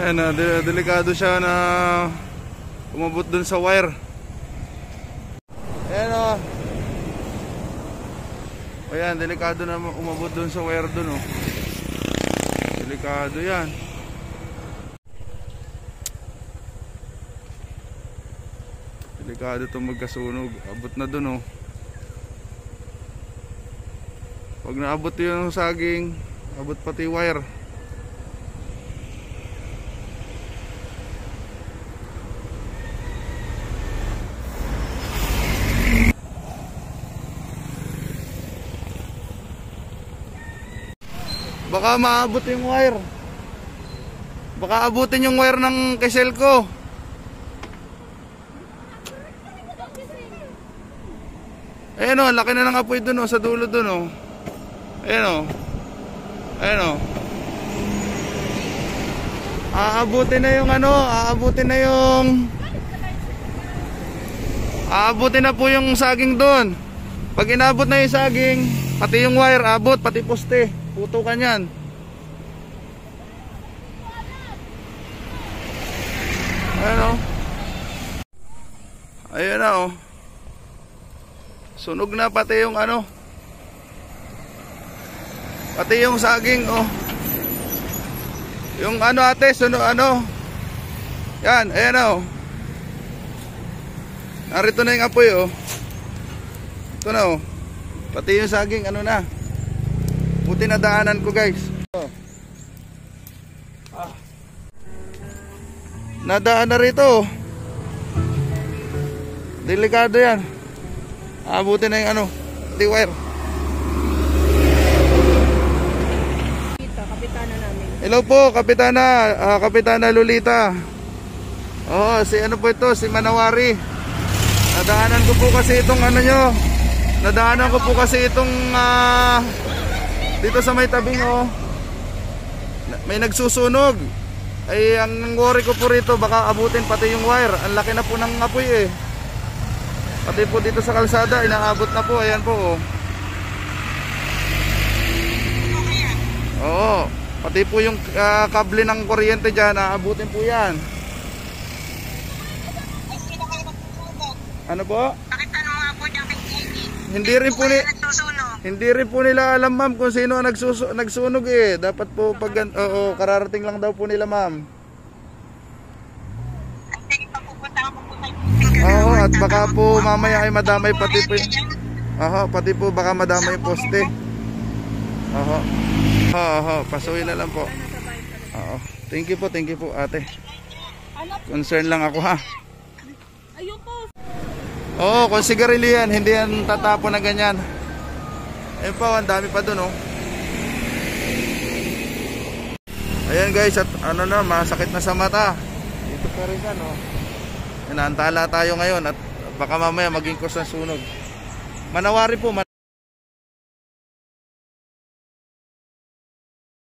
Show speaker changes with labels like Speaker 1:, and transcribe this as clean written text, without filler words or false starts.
Speaker 1: Ayan, delikado siya na umabot dun sa wire. Ayan o. Ayan, delikado na umabot dun sa wire dun o. Delikado yan. Delikado itong magkasunog. Abot na dun o. Pag naabot yung saging, abot pati wire. Baka maabot yung wire. Baka abutin yung wire ng kesel ko. Ayan o, laki na ng apoy dun o, sa dulo dun o. Ayan o. Ayan o. Aabutin na yung ano, aabutin na po yung saging dun. Pag inabot na yung saging, pati yung wire, abot, pati poste. Putukan yan. Ayan o. Ayan na o. Sunog na pati yung ano. Pati yung saging o. Yung ano ate, sunog ano. Yan, ayan na o. Narito na yung apoy o. Ito na o. Pati yung saging ano na. Buti na daanan ko guys. Nadaan na rito. Delikado yan. Abutin na yung ano, di wire.
Speaker 2: Kapitana namin.
Speaker 1: Hello po, Kapitana. Kapitana Lolita. Oh, si ano po ito, si Manawari. Nadaanan ko po kasi itong ano nyo. Nadaanan ko po kasi itong dito sa may tabing oh. May nagsusunog. Ay ang worry ko po rito baka abutin pati yung wire. Ang laki na po ng apoy eh. Pati po dito sa kalsada inaabot na po. Ayan po oh. Oo. Pati po yung kable ng kuryente dyan aabutin po yan. Ano po? Hindi rin po nila alam ma'am kung sino ang nagsunog eh. Dapat po pag oo, kararating lang daw po nila ma'am. Oo, at baka po mamaya ay madamay pati po. Pati po baka madamay yung poste. Pasuhin na lang po. Thank you po ate. Concern lang ako ha.
Speaker 2: Ayun po.
Speaker 1: Oo, kung sigarilyo yan, hindi yan tatapon na ganyan. Ayun po, ang dami pa dun oh. Ayan guys, at ano na, masakit na sa mata. Dito pa rin yan oh. Inaantala tayo ngayon at baka mamaya maging cause ng sunog. Manawari po.